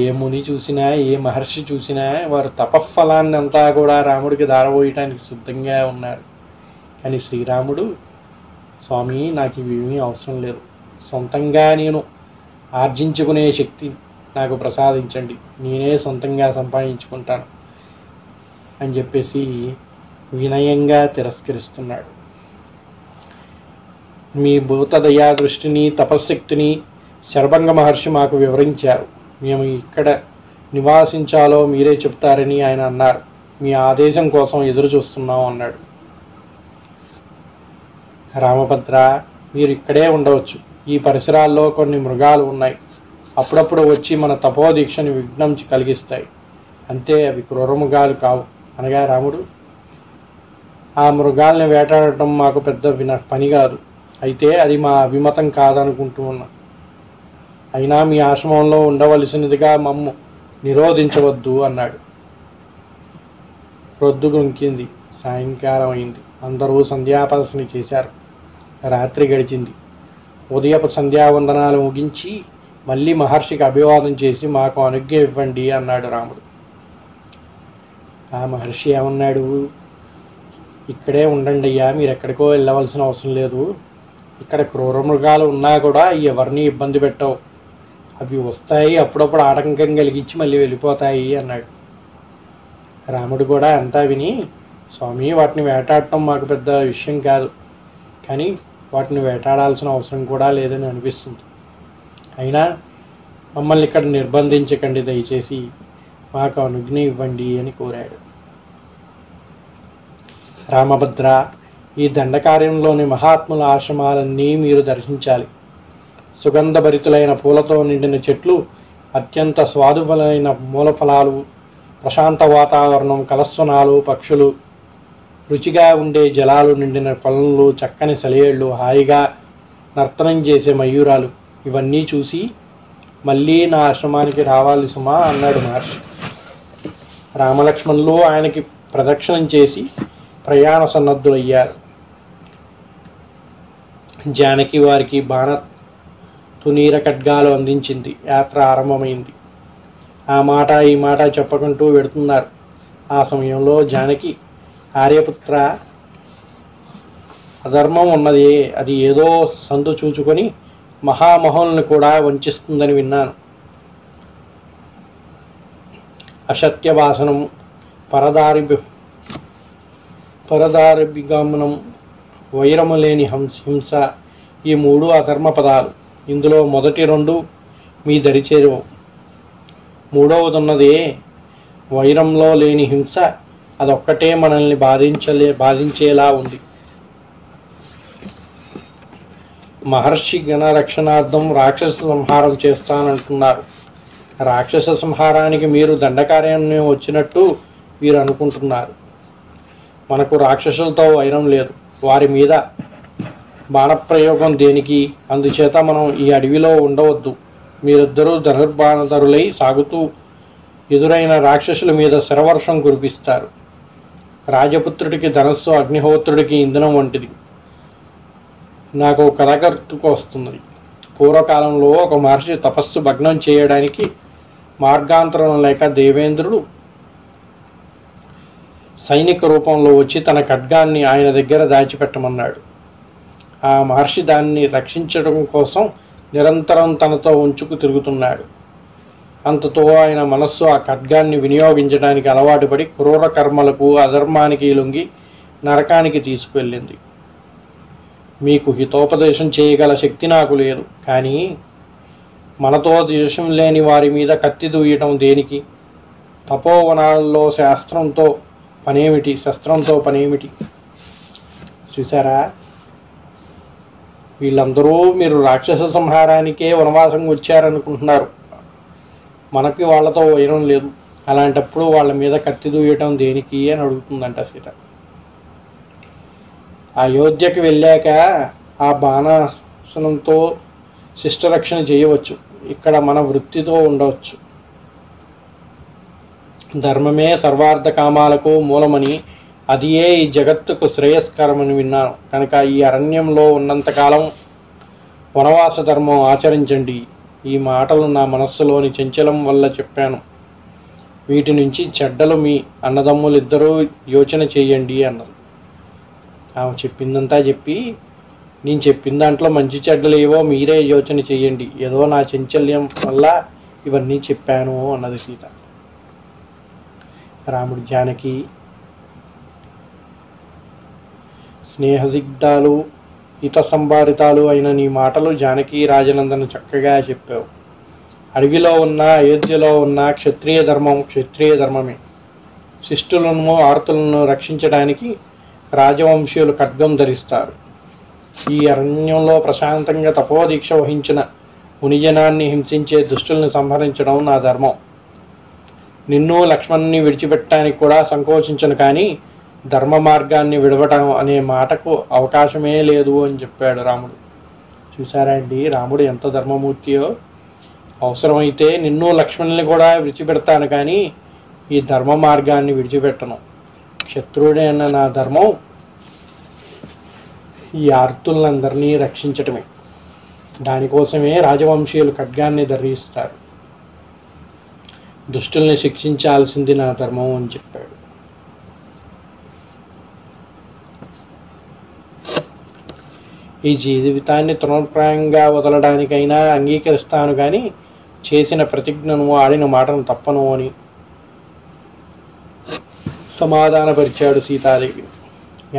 ఏ ముని చూసినా, ఏ మహర్షి చూసినా వారు తపఫలాన్ని అంతా కూడా రాముడికి దారబోయటానికి సిద్ధంగా ఉన్నారు. కానీ శ్రీరాముడు, స్వామి, నాకు ఇవేమీ అవసరం లేదు. సొంతంగా నేను ఆర్జించుకునే శక్తి నాకు ప్రసాదించండి. నేనే సొంతంగా సంపాదించుకుంటాను అని చెప్పేసి వినయంగా తిరస్కరిస్తున్నాడు. మీ భూతదయా దృష్టిని, తపశ్శక్తిని శరభంగ మహర్షి మాకు వివరించారు. మేము ఇక్కడ నివాసించాలో మీరే చెప్తారని ఆయన అన్నారు. మీ ఆదేశం కోసం ఎదురు చూస్తున్నాం అన్నాడు. రామభద్ర, మీరు ఇక్కడే ఉండవచ్చు. ఈ పరిసరాల్లో కొన్ని మృగాలు ఉన్నాయి. అప్పుడప్పుడు వచ్చి మన తపోదీక్షని విఘ్నం కలిగిస్తాయి. అంతే, అవి క్రూరమృగాలు కావు అనగా రాముడు, ఆ మృగాల్ని వేటాడటం మాకు పెద్ద పని కాదు. అయితే అది మా అభిమతం కాదనుకుంటూ ఉన్నా. అయినా మీ ఆశ్రమంలో ఉండవలసినదిగా మమ్ము నిరోధించవద్దు అన్నాడు. రొద్దు గుంకింది. సాయంకాలం అయింది. అందరూ సంధ్యాపదర్శన చేశారు. రాత్రి గడిచింది. ఉదయపు సంధ్యావందనాలు ముగించి మళ్ళీ మహర్షికి అభివాదం చేసి, మాకు అనుజ్ఞ ఇవ్వండి అన్నాడు రాముడు. ఆ మహర్షి ఏమన్నాడు, ఇక్కడే ఉండండి అయ్యా, మీరు ఎక్కడికో వెళ్ళవలసిన అవసరం లేదు. ఇక్కడ క్రూరమృగాలు ఉన్నా కూడా ఎవరిని ఇబ్బంది పెట్టవు. అవి వస్తాయి, అప్పుడప్పుడు ఆటంకం కలిగించి మళ్ళీ వెళ్ళిపోతాయి అన్నాడు. రాముడు కూడా అంతా విని, స్వామి, వాటిని వేటాడటం మాకు పెద్ద విషయం కాదు, కానీ వాటిని వేటాడాల్సిన అవసరం కూడా లేదని అనిపిస్తుంది. అయినా మమ్మల్ని ఇక్కడ నిర్బంధించకండి, దయచేసి మాకు అనుజ్ఞ ఇవ్వండి అని కోరాడు. రామభద్ర, ఈ దండకార్యంలోని మహాత్ముల ఆశ్రమాలన్నీ మీరు దర్శించాలి. సుగంధభరితులైన పూలతో నిండిన చెట్లు, అత్యంత స్వాదుఫలైన మూలఫలాలు, ప్రశాంత వాతావరణం, కలస్వనాలు, పక్షులు, రుచిగా ఉండే జలాలు నిండిన కొలనులు, చక్కని సెలయేళ్ళు, హాయిగా నర్తనం చేసే మయూరాలు, ఇవన్నీ చూసి మళ్ళీ నా ఆశ్రమానికి రావాలి సుమా అన్నాడు మహర్షి. రామలక్ష్మణులు ఆయనకి ప్రదక్షిణం చేసి ప్రయాణ సన్నద్ధులయ్యారు. జానకి వారికి బాణ తునీర ఖడ్గాలు అందించింది. యాత్ర ఆరంభమైంది. ఆ మాట ఈ మాట చెప్పకుంటూ వెడుతున్నారు. ఆ సమయంలో జానకి, ఆర్యపుత్ర, అధర్మం ఉన్నది, అది ఏదో సందు చూచుకొని మహామహులను కూడా వంచిస్తుందని విన్నాను. అసత్యభాషణం, పరదారిభిగమనం, వైరము లేని హింస, ఈ 3 అధర్మ పదాలు. ఇందులో మొదటి 2 మీ దరి చేరవు. మూడవదున్నదే వైరంలో లేని హింస, అదొక్కటే మనల్ని బాధించేలా ఉంది. మహర్షి గణ రక్షణార్థం రాక్షస సంహారం చేస్తానంటున్నారు. రాక్షస సంహారానికి మీరు దండకారణ్యం వచ్చినట్టు వీరు అనుకుంటున్నారు. మనకు రాక్షసులతో వైరం లేదు. వారి మీద బాణప్రయోగం దేనికి? అందుచేత మనం ఈ అడవిలో ఉండవద్దు. మీరిద్దరూ ధనుర్బాణధరులై సాగుతూ ఎదురైన రాక్షసుల మీద శరవర్షం కురిపిస్తారు. రాజపుత్రుడికి ధనస్సు అగ్నిహోత్రుడికి ఇంధనం వంటిది. నాకు కథ గుర్తుకు వస్తున్నది. పూర్వకాలంలో ఒక మహర్షి తపస్సు భగ్నం చేయడానికి మార్గాంతరం లేక దేవేంద్రుడు సైనిక రూపంలో వచ్చి తన ఖడ్గాన్ని ఆయన దగ్గర దాచిపెట్టమన్నాడు. ఆ మహర్షి దాన్ని రక్షించడం కోసం నిరంతరం తనతో ఉంచుకు తిరుగుతున్నాడు. అంతతో ఆయన మనస్సు ఆ ఖడ్గాన్ని వినియోగించడానికి అలవాటు పడి క్రూర కర్మలకు, అధర్మానికి లొంగి నరకానికి తీసుకువెళ్ళింది. మీకు హితోపదేశం చేయగల శక్తి నాకు లేదు. కానీ మనతో ద్వేషం లేని వారి మీద కత్తి దూయటం దేనికి? తపోవనాల్లో శస్త్రంతో పనేమిటి? చూసారా, వీళ్ళందరూ మీరు రాక్షస సంహారానికే వనవాసం వచ్చారనుకుంటున్నారు. మనకి వాళ్ళతో వైరం లేదు. అలాంటప్పుడు వాళ్ళ మీద కత్తి దూయటం దేనికి అని అడుగుతుందంట సీత. అయోధ్యకి వెళ్ళాక ఆ బాణాసనంతో శిష్టరక్షణ చేయవచ్చు. ఇక్కడ మన వృత్తితో ఉండవచ్చు. ధర్మమే సర్వార్థ కామాలకు మూలమని, అదియే ఈ జగత్తుకు శ్రేయస్కరమని విన్నాను. కనుక ఈ అరణ్యంలో ఉన్నంతకాలం వనవాస ధర్మం ఆచరించండి. ఈ మాటలు నా మనస్సులోని చంచలం వల్ల చెప్పాను. వీటి నుంచి చెడ్డలు మీ అన్నదమ్ములిద్దరూ యోచన చేయండి అన్నది. ఆమె చెప్పిందంతా చెప్పి, నేను చెప్పిన దాంట్లో మంచి చెడ్డలు ఏవో మీరే యోచన చేయండి. ఏదో నా చంచల్యం వల్ల ఇవన్నీ చెప్పాను అన్నది సీత. రాముడు జానకి స్నేహసిగ్ధాలు హిత సంభారితాలు అయిన నీ మాటలు జానకి రాజనందన చక్కగా చెప్పావు. అడవిలో ఉన్న, అయోధ్యలో ఉన్న క్షత్రియ ధర్మమే. శిష్టులను, ఆర్తులను రక్షించడానికి రాజవంశీయులు ఖడ్గం ధరిస్తారు. ఈ అరణ్యంలో ప్రశాంతంగా తపోదీక్ష వహించిన మునిజనాన్ని హింసించే దుష్టుల్ని సంహరించడం నా ధర్మం. నిన్ను లక్ష్మణ్ణి విడిచిపెట్టడానికి కూడా సంకోచించను. కానీ ధర్మ మార్గాన్ని విడవటం అనే మాటకు అవకాశమే లేదు అని చెప్పాడు రాముడు. చూసారా అండి, రాముడు ఎంత ధర్మమూర్తియో. అవసరమైతే నిన్ను లక్ష్మణ్ని కూడా విడిచిపెడతాను, కానీ ఈ ధర్మ మార్గాన్ని విడిచిపెట్టను. క్షత్రుడే అన్న నా ధర్మం ఈ ఆర్తులందరినీ రక్షించటమే. దానికోసమే రాజవంశీయులు ఖడ్గాన్ని ధరిస్తారు. దుష్టుల్ని శిక్షించాల్సింది నా ధర్మం అని చెప్పాడు. ఈ జీవితాన్ని తృణప్రాయంగా వదలడానికైనా అంగీకరిస్తాను, కానీ చేసిన ప్రతిజ్ఞను, ఆడిన మాటను తప్పను అని సమాధానపరిచాడు సీతాదేవి.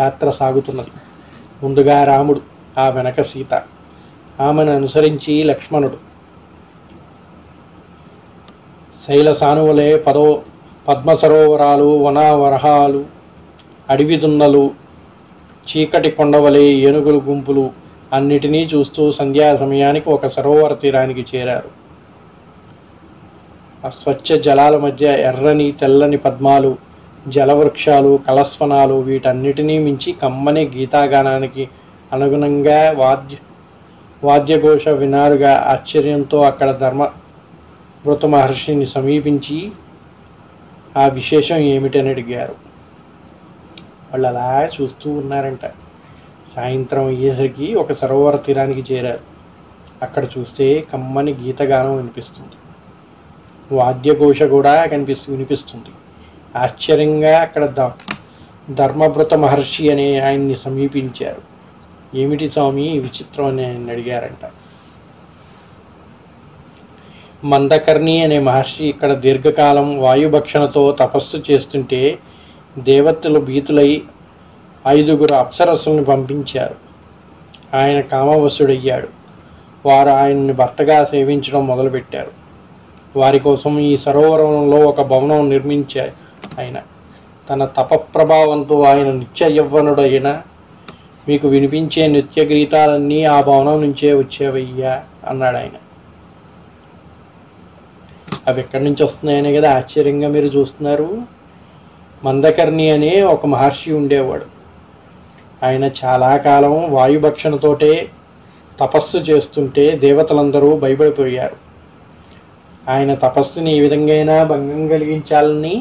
యాత్ర సాగుతున్నది. ముందుగా రాముడు, ఆ వెనక సీత, ఆమెను అనుసరించి లక్ష్మణుడు. శైల సానువులే పద్మ సరోవరాలు, వనవరహాలు, అడవి దున్నలు, చీకటి కొండవలే ఏనుగుల గుంపులు అన్నిటినీ చూస్తూ సంధ్యా సమయానికి ఒక సరోవర తీరానికి చేరారు. ఆ స్వచ్ఛ జలాల మధ్య ఎర్రని తెల్లని పద్మాలు, జలవృక్షాలు, కలస్వనాలు, వీటన్నిటినీ మించి కమ్మని గీతాగానానికి అనుగుణంగా వాద్యఘోష వినారుగా ఆశ్చర్యంతో అక్కడ ధర్మవృత మహర్షిని సమీపించి ఆ విశేషం ఏమిటని అడిగారు. వాళ్ళు అలా చూస్తూ ఉన్నారంట. సాయంత్రం అయ్యేసరికి ఒక సరోవర తీరానికి చేరారు. అక్కడ చూస్తే కమ్మని గీతగానం వినిపిస్తుంది. వాద్యఘోష కూడా వినిపిస్తుంది. ఆశ్చర్యంగా అక్కడ ధర్మవృత మహర్షి అనే ఆయన్ని సమీపించారు. ఏమిటి స్వామి విచిత్రం అని ఆయన అడిగారంట. మందకర్ణి అనే మహర్షి ఇక్కడ దీర్ఘకాలం వాయుభక్షణతో తపస్సు చేస్తుంటే దేవతలు భీతులై 5 అప్సరస్సులను పంపించారు. ఆయన కామవశుడయ్యాడు. వారు ఆయన్ని భర్తగా సేవించడం మొదలుపెట్టారు. వారి కోసం ఈ సరోవరంలో ఒక భవనం నిర్మించే ఆయన తన తపప్రభావంతో ఆయన నిత్య యవ్వనుడైన మీకు వినిపించే నృత్య గీతాలన్నీ ఆ భవనం నుంచే వచ్చేవయ్యా అన్నాడు ఆయన. అవి ఎక్కడి నుంచి వస్తున్నాయనే కదా ఆశ్చర్యంగా మీరు చూస్తున్నారు. మందకర్ణి అనే ఒక మహర్షి ఉండేవాడు. ఆయన చాలా కాలం వాయుభక్షణతోటే తపస్సు చేస్తుంటే దేవతలందరూ భయపడిపోయారు. ఆయన తపస్సుని ఏ విధంగా భంగం కలిగించాలని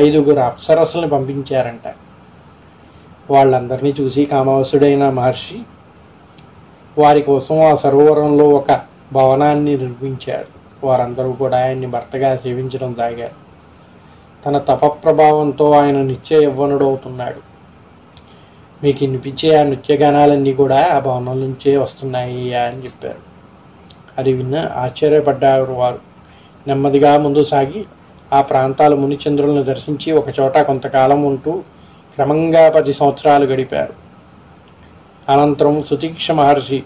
5 అప్సరస్సులను పంపించారంట. వాళ్ళందరినీ చూసి కామవశుడైన మహర్షి వారి కోసం ఆ సరోవరంలో ఒక భవనాన్ని నిర్మించారు. వారందరూ కూడా ఆయన్ని భర్తగా సేవించడం సాగారు. తన తపప్రభావంతో ఆయన నిత్య యవ్వనుడవుతున్నాడు. మీకు వినిపించే ఆ నృత్యగానాలన్నీ కూడా ఆ భవనం నుంచే వస్తున్నాయి అని చెప్పారు. అది విన్న ఆశ్చర్యపడ్డారు వారు. నెమ్మదిగా ముందు సాగి ఆ ప్రాంతాల మునిచంద్రులను దర్శించి ఒక చోట కొంతకాలం ఉంటూ క్రమంగా 10 సంవత్సరాలు గడిపారు. అనంతరం సుతీక్ష మహర్షి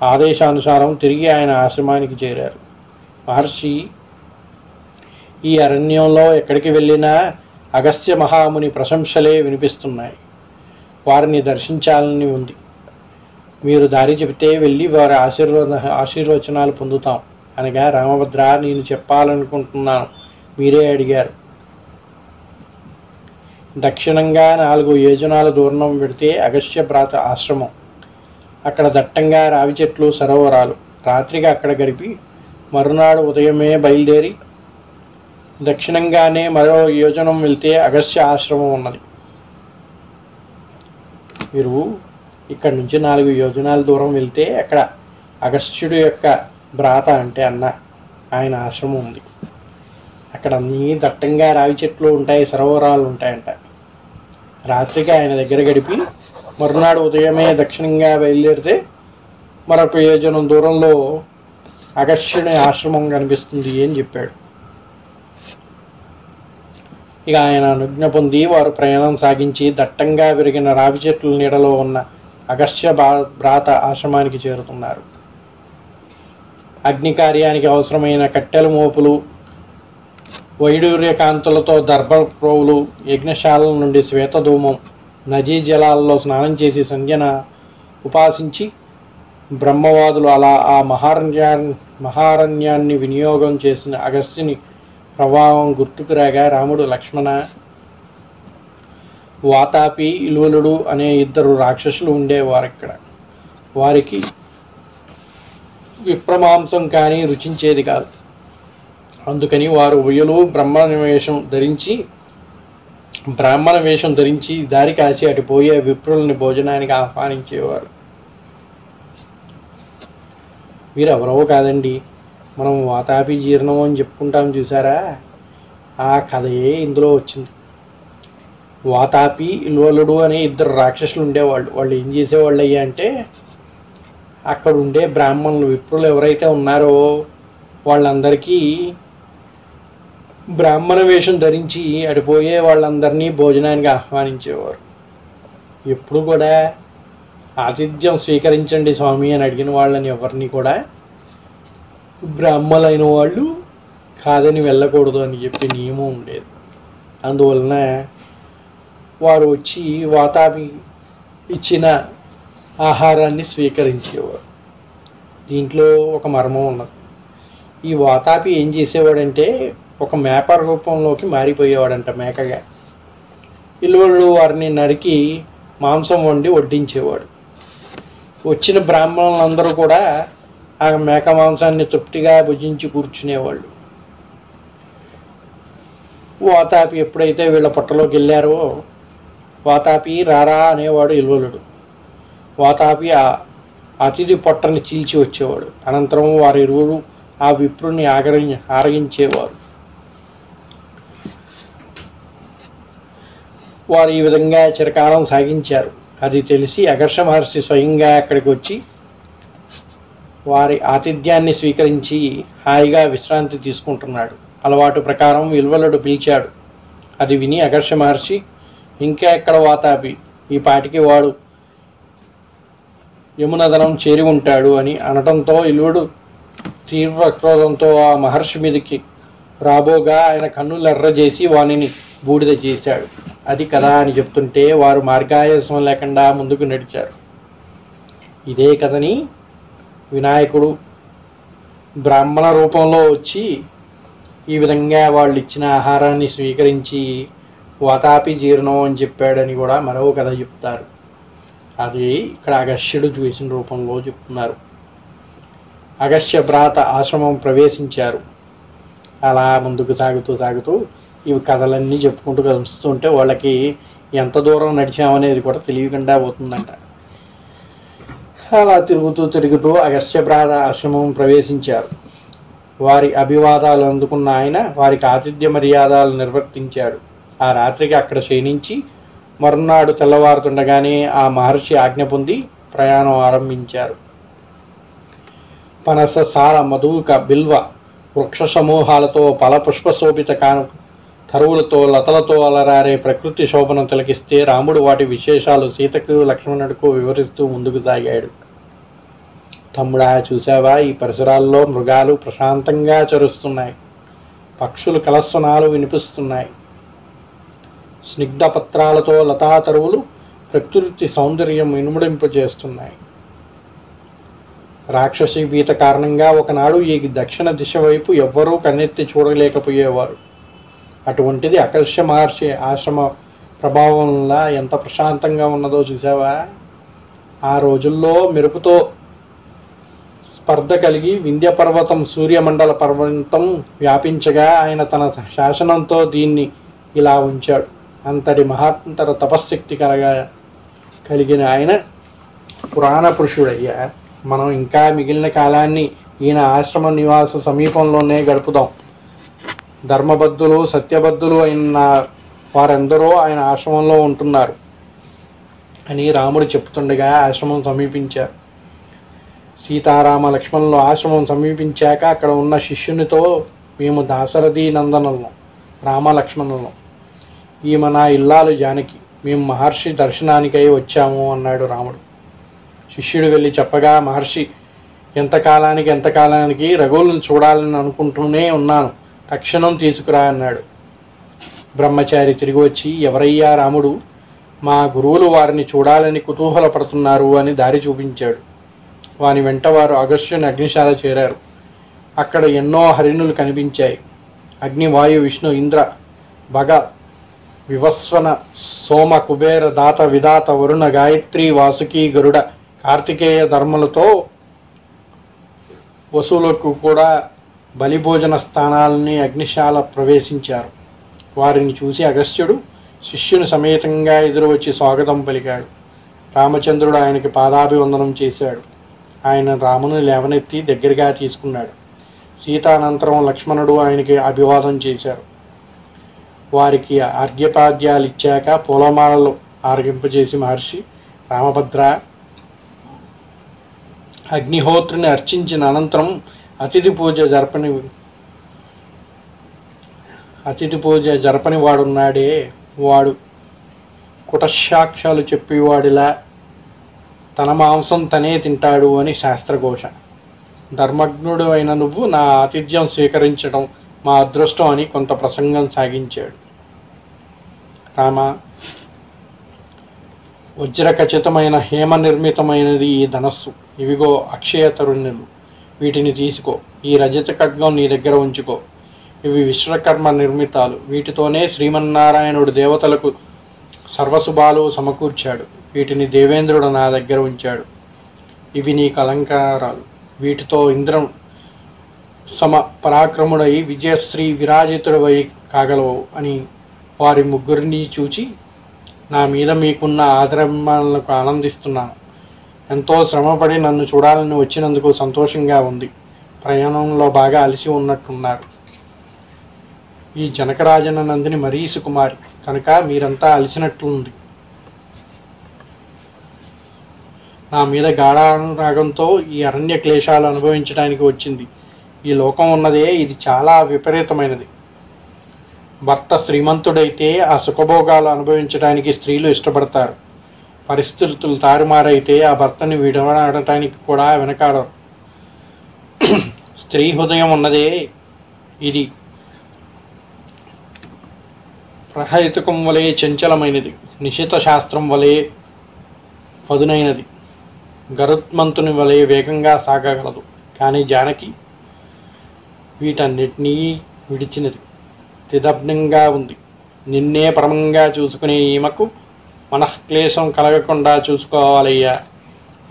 ఆదేశానుసారం తిరిగి ఆయన ఆశ్రమానికి చేరారు. మహర్షి ఈ అరణ్యంలో ఎక్కడికి వెళ్ళినా అగస్త్య మహాముని ప్రశంసలే వినిపిస్తున్నాయి. వారిని దర్శించాలని ఉంది. మీరు దారి చెబితే వెళ్ళి వారి ఆశీర్వచనాలు పొందుతాం అనగా, రామభద్ర నేను చెప్పాలనుకుంటున్నాను, మీరే అడిగారు. దక్షిణంగా 4 యోజనాల దూరం పెడితే అగస్త్య భ్రాత ఆశ్రమం. అక్కడ దట్టంగా రావి చెట్లు, సరోవరాలు. రాత్రిగా అక్కడ గడిపి మరునాడు ఉదయమే బయలుదేరి దక్షిణంగానే మరో యోజనం వెళ్తే అగస్త్య ఆశ్రమం ఉన్నది. మీరు ఇక్కడి నుంచి 4 యోజనాల దూరం వెళ్తే అక్కడ అగస్త్యుడి యొక్క భ్రాత అంటే అన్న ఆయన ఆశ్రమం ఉంది. అక్కడ అన్నీ దట్టంగా రావి చెట్లు ఉంటాయి, సరోవరాలు ఉంటాయంట. రాత్రికి ఆయన దగ్గర గడిపి మరునాడు ఉదయమే దక్షిణంగా బయలుదేరితే మరొక యోజనం దూరంలో అగస్త్యుని ఆశ్రమం కనిపిస్తుంది అని చెప్పాడు. ఇక ఆయన అనుజ్ఞ పొంది వారు ప్రయాణం సాగించి దట్టంగా పెరిగిన రావి చెట్ల నీడలో ఉన్న అగస్త్య భ్రాత ఆశ్రమానికి చేరుతున్నారు. అగ్ని కార్యానికి అవసరమైన కట్టెల మోపులు, వైడూర్య కాంతులతో దర్భప్రోవులు, యజ్ఞశాలల నుండి శ్వేతధూమం, నదీ జలాల్లో స్నానం చేసి సంధ్యన ఉపాసించి బ్రహ్మవాదులు అలా ఆ మహారణ్యాన్ని వినియోగం చేసిన అగస్త్యుని ప్రభావం గుర్తుకు రాగా రాముడు, లక్ష్మణ, వాతాపి, ఇల్వలుడు అనే 2 రాక్షసులు ఉండేవారు ఇక్కడ. వారికి విప్రమాంసం కానీ రుచించేది కాదు. అందుకని వారు ఉయ్యలు బ్రాహ్మణ వేషం ధరించి దారి కాచి అటు పోయే విప్రుల్ని భోజనానికి ఆహ్వానించేవారు. వీరెవరో కాదండి, మనం వాతాపి జీర్ణం అని చెప్పుకుంటాం చూసారా, ఆ కథయే ఇందులో వచ్చింది. వాతాపి, ఇల్వలుడు అనే 2 రాక్షసులు ఉండేవాళ్ళు. వాళ్ళు ఏం చేసేవాళ్ళు అయ్యా అంటే, అక్కడ ఉండే బ్రాహ్మణులు, విప్రులు ఎవరైతే ఉన్నారో వాళ్ళందరికీ బ్రాహ్మణ వేషం ధరించి అడిపోయే వాళ్ళందరినీ భోజనానికి ఆహ్వానించేవారు. ఎప్పుడు కూడా ఆతిథ్యం స్వీకరించండి స్వామి అని అడిగిన వాళ్ళని ఎవరిని కూడా బ్రాహ్మణులైన వాళ్ళు కాదని వెళ్ళకూడదు అని చెప్పి నియమం ఉండేది. అందువలన వారు వచ్చి వాతాపి ఇచ్చిన ఆహారాన్ని స్వీకరించేవారు. దీంట్లో ఒక మర్మం ఉన్నది. ఈ వాతాపి ఏం చేసేవాడంటే ఒక మేక రూపంలోకి మారిపోయేవాడంట, మేకగా. ఇల్వళ్ళు వారిని నరికి మాంసం వండి వడ్డించేవాడు. వచ్చిన బ్రాహ్మణులందరూ కూడా ఆ మేక మాంసాన్ని తృప్తిగా భుజించి కూర్చునేవాళ్ళు. వాతాపి ఎప్పుడైతే వీళ్ళ పొట్టలోకి వెళ్ళారో వాతాపి రారా అనేవాడు ఇల్వలుడు. వాతాపి ఆ అతిథి పొట్టని చీల్చి వచ్చేవాడు. అనంతరం వారిరువురు ఆ విప్రుని ఆరగించేవారు. వారు ఈ విధంగా చిరకాలం సాగించారు. అది తెలిసి అగస్త్య మహర్షి స్వయంగా అక్కడికి వచ్చి వారి ఆతిథ్యాన్ని స్వీకరించి హాయిగా విశ్రాంతి తీసుకుంటున్నాడు. అలవాటు ప్రకారం ఇల్వలుడు పిలిచాడు. అది విని అగస్త్య మహర్షి, ఇంకా ఎక్కడ వాతాపి, ఈ పాటికి వాడు యమునదనం చేరి ఉంటాడు అని అనటంతో ఇలుడు తీవ్ర క్రోధంతో ఆ మహర్షి మీదకి రాబోగా ఆయన కన్నులెర్ర చేసి వానిని బూడిద చేశాడు. అది కదా అని చెప్తుంటే వారు మార్గాయాసం లేకుండా ముందుకు నడిచారు. ఇదే కథని వినాయకుడు బ్రాహ్మణ రూపంలో వచ్చి ఈ విధంగా వాళ్ళు ఇచ్చిన ఆహారాన్ని స్వీకరించి వాతాపి జీర్ణం అని చెప్పాడని కూడా మరో కథ చెప్తారు. అది ఇక్కడ అగస్త్యుడు చూసిన రూపంలో చెప్తున్నారు. అగస్త్య భ్రాత ఆశ్రమం ప్రవేశించారు. అలా ముందుకు సాగుతూ ఇవి కథలన్నీ చెప్పుకుంటూ కలుస్తుంటే వాళ్ళకి ఎంత దూరం నడిచామనేది కూడా తెలియకుండా పోతుందంట. అలా తిరుగుతూ అగస్త్య భ్రాత ఆశ్రమం ప్రవేశించారు. వారి అభివాదాలు అందుకున్న ఆయన వారికి ఆతిథ్య మర్యాదలు నిర్వర్తించాడు. ఆ రాత్రికి అక్కడ క్షీణించి మరునాడు తెల్లవారుతుండగానే ఆ మహర్షి ఆజ్ఞ పొంది ప్రయాణం ఆరంభించారు. పనస, సాల, మధుక, బిల్వ వృక్ష సమూహాలతో ఫలపుష్పశోభిత తరువులతో లతలతో అలరారే ప్రకృతి శోభను తిలకిస్తే రాముడు వాటి విశేషాలు సీతకు లక్ష్మణుడికి వివరిస్తూ ముందుకు సాగాడు. తమ్ముడా, చూసావా, ఈ పరిసరాల్లో మృగాలు ప్రశాంతంగా చరుస్తున్నాయి. పక్షులు కలస్వనాలు వినిపిస్తున్నాయి. స్నిగ్ధ పత్రాలతో లతా తరువులు ప్రకృతి సౌందర్యం ఇనుమడింపజేస్తున్నాయి. రాక్షసి భీత కారణంగా ఒకనాడు ఈ దక్షిణ దిశ వైపు ఎవ్వరూ కన్నెత్తి చూడలేకపోయేవారు. అటువంటిది అగస్త్య మహర్షి ఆశ్రమ ప్రభావంలా ఎంత ప్రశాంతంగా ఉన్నదో చూసావా. ఆ రోజుల్లో మెరుపుతో స్పర్ధ కలిగి వింధ్య పర్వతం సూర్యమండల పర్వతం వ్యాపించగా ఆయన తన శాసనంతో దీన్ని ఇలా ఉంచాడు. అంతటి మహాంతర తపశ్శక్తి కలిగిన ఆయన పురాణ పురుషుడయ్యా. మనం ఇంకా మిగిలిన కాలాన్ని ఈయన ఆశ్రమ నివాస సమీపంలోనే గడుపుదాం. ధర్మబద్ధులు, సత్యబద్ధులు అయిన వారెందరో ఆయన ఆశ్రమంలో ఉంటున్నారు అని రాముడు చెప్తుండగా ఆశ్రమం సమీపించారు. సీతారామ లక్ష్మణులు ఆశ్రమం సమీపించాక అక్కడ ఉన్న శిష్యునితో, మేము దాశరథి నందనులం, రామలక్ష్మణులం. ఈమె నా ఇల్లాలు జానకి. మేము మహర్షి దర్శనానికై వచ్చాము అన్నాడు రాముడు. శిష్యుడు వెళ్ళి చెప్పగా మహర్షి, ఎంతకాలానికి రఘువులను చూడాలని అనుకుంటూనే ఉన్నాను, తక్షణం తీసుకురా అన్నాడు. బ్రహ్మచారి తిరిగి వచ్చి, ఎవరయ్యా రాముడు, మా గురువులు వారిని చూడాలని కుతూహలపడుతున్నారు అని దారి చూపించాడు. వాని వెంట వారు అగస్త్యుని అగ్నిశాల చేరారు. అక్కడ ఎన్నో హరిణులు కనిపించాయి. అగ్ని, వాయు, విష్ణు, ఇంద్ర, భగ, వివస్వన, సోమ, కుబేర, దాత, విధాత, వరుణ, గాయత్రి, వాసుకి, గరుడ, కార్తికేయ ధర్మలతో వసువులకు కూడా బలిభోజన స్థానాలని అగ్నిశాల ప్రవేశించారు. వారిని చూసి అగస్త్యుడు శిష్యుని సమేతంగా ఎదురు వచ్చి స్వాగతం పలికాడు. రామచంద్రుడు ఆయనకి పాదాభివందనం చేశాడు. ఆయన రాముని లేవనెత్తి దగ్గరగా తీసుకున్నాడు. సీతానంతరం లక్ష్మణుడు ఆయనకి అభివాదం చేశారు. వారికి అర్ఘ్యపాద్యాలు ఇచ్చాక పూలమాలలు ఆరగింపజేసి మహర్షి, రామభద్ర, అగ్నిహోత్రుని అర్చించిన అనంతరం అతిథి పూజ జరపని వాడున్నాడే, వాడు కుటశాక్షాలు చెప్పేవాడిలా తన మాంసం తనే తింటాడు అని శాస్త్రఘోష. ధర్మజ్ఞుడు అయిన నువ్వు నా ఆతిథ్యం స్వీకరించడం మా అదృష్టం అని కొంత ప్రసంగం సాగించాడు. రామ, వజ్రఖచితమైన హేమ నిర్మితమైనది ఈ ధనస్సు. ఇవిగో అక్షయ తరుణులు, వీటిని తీసుకో. ఈ రజత ఖడ్గం నీ దగ్గర ఉంచుకో. ఇవి విశ్వకర్మ నిర్మితాలు. వీటితోనే శ్రీమన్నారాయణుడు దేవతలకు సర్వశుభాలు సమకూర్చాడు. వీటిని దేవేంద్రుడు నా దగ్గర ఉంచాడు. ఇవి నీకు అలంకారాలు. వీటితో ఇంద్రం సమ పరాక్రముడై విజయశ్రీ విరాజితుడవై కాగలవు అని వారి ముగ్గురిని చూచి, నా మీద మీకున్న ఆదరణలకు ఆనందిస్తున్నాను. ఎంతో శ్రమపడి నన్ను చూడాలని వచ్చినందుకు సంతోషంగా ఉంది. ప్రయాణంలో బాగా అలసి ఉన్నట్టున్నారు. ఈ జనకరాజన నందిని మరీ సుకుమారి కనుక మీరంతా అలసినట్లుంది. నా మీద గాఢానురాగంతో ఈ అరణ్య క్లేశాలు అనుభవించడానికి వచ్చింది. ఈ లోకం ఉన్నదే ఇది చాలా విపరీతమైనది. భర్త శ్రీమంతుడైతే ఆ సుఖభోగాలు అనుభవించడానికి స్త్రీలు ఇష్టపడతారు. పరిస్థితులు తారుమారైతే ఆ భర్తని విడవడటానికి కూడా వెనకాడరు. స్త్రీ హృదయం ఉన్నదే ఇది ప్రహైతుకం వలె చంచలమైనది, నిశిత శాస్త్రం వలె పదునైనది, గరుత్మంతుని వలె వేగంగా సాగగలదు. కానీ జానకి వీటన్నిటినీ విడిచినది, తిదబ్నంగా ఉంది. నిన్నే పరమంగా చూసుకునే ఈమెకు మనఃక్లేశం కలగకుండా చూసుకోవాలయ్యా.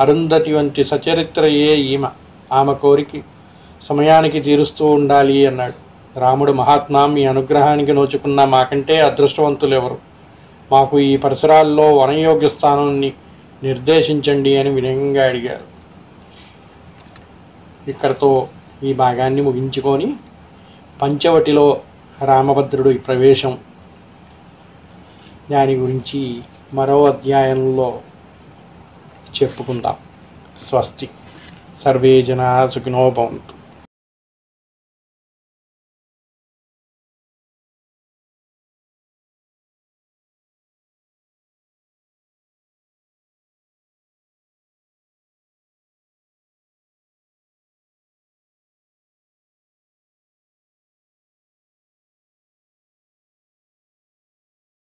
అరుంధతి వంటి సచరిత్రయే ఈమె. ఆమె కోరిక సమయానికి తీరుస్తూ ఉండాలి అన్నాడు. రాముడు మహాత్మా, మీ అనుగ్రహానికి నోచుకున్న మాకంటే అదృష్టవంతులు ఎవరు? మాకు ఈ పరిసరాల్లో వనయోగ్య స్థానాన్ని నిర్దేశించండి అని వినయంగా అడిగారు. ఇక్కడతో ఈ భాగాన్ని ముగించుకొని పంచవటిలో రామభద్రుడి ప్రవేశం దాని గురించి మరో అధ్యాయంలో చెప్పుకుందాం. స్వస్తి. సర్వే జనా సుఖినో భవంతు.